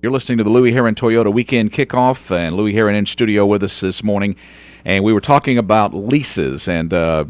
You're listening to the Louie Herron Toyota Weekend Kickoff, and Louie Herron in studio with us this morning. And we were talking about leases, and a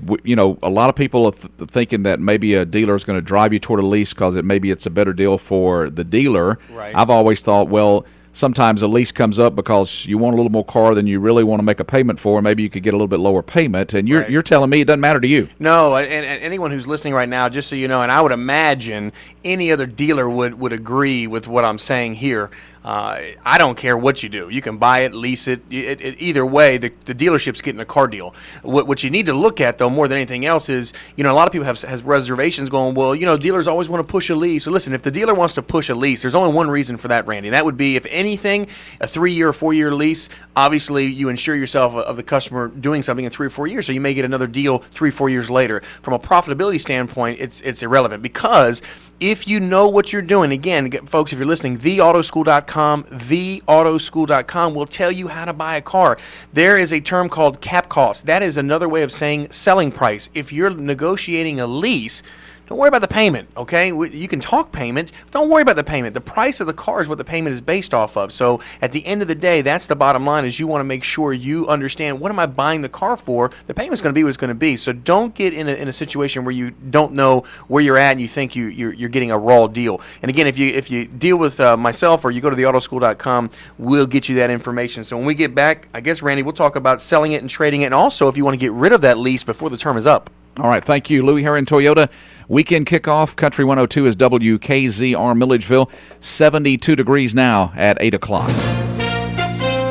lot of people are thinking that maybe a dealer is going to drive you toward a lease because maybe it's a better deal for the dealer. Right. I've always thought, well, sometimes a lease comes up because you want a little more car than you really want to make a payment for. Maybe you could get a little bit lower payment, and you're telling me it doesn't matter to you. No, and anyone who's listening right now, just so you know, and I would imagine any other dealer would agree with what I'm saying here. I don't care what you do. You can buy it, lease it. Either way, the dealership's getting a car deal. What you need to look at, though, more than anything else is, a lot of people have reservations going, well, dealers always want to push a lease. So listen, if the dealer wants to push a lease, there's only one reason for that, Randy. And that would be, if anything, a 3-year or 4-year lease. Obviously, you ensure yourself of the customer doing something in 3 or 4 years, so you may get another deal 3 or 4 years later. From a profitability standpoint, it's irrelevant, because if you know what you're doing, again, folks, if you're listening, theautoschool.com will tell you how to buy a car. There is a term called cap cost. That is another way of saying selling price. If you're negotiating a lease, don't worry about the payment, okay? You can talk payment, but don't worry about the payment. The price of the car is what the payment is based off of. So at the end of the day, that's the bottom line, is you want to make sure you understand, what am I buying the car for? The payment's going to be what it's going to be. So don't get in a situation where you don't know where you're at and you think you're getting a raw deal. And again, if you deal with myself, or you go to theautoschool.com, we'll get you that information. So when we get back, I guess, Randy, we'll talk about selling it and trading it, and also if you want to get rid of that lease before the term is up. All right, thank you, Louie Herron Toyota. Weekend kickoff, Country 102 is WKZR Milledgeville. 72 degrees now at 8 o'clock.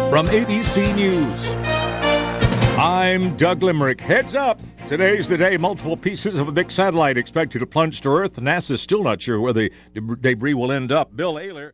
From ABC News, I'm Doug Limerick. Heads up! Today's the day multiple pieces of a big satellite expected to plunge to Earth. NASA's still not sure where the debris will end up. Bill Ayler.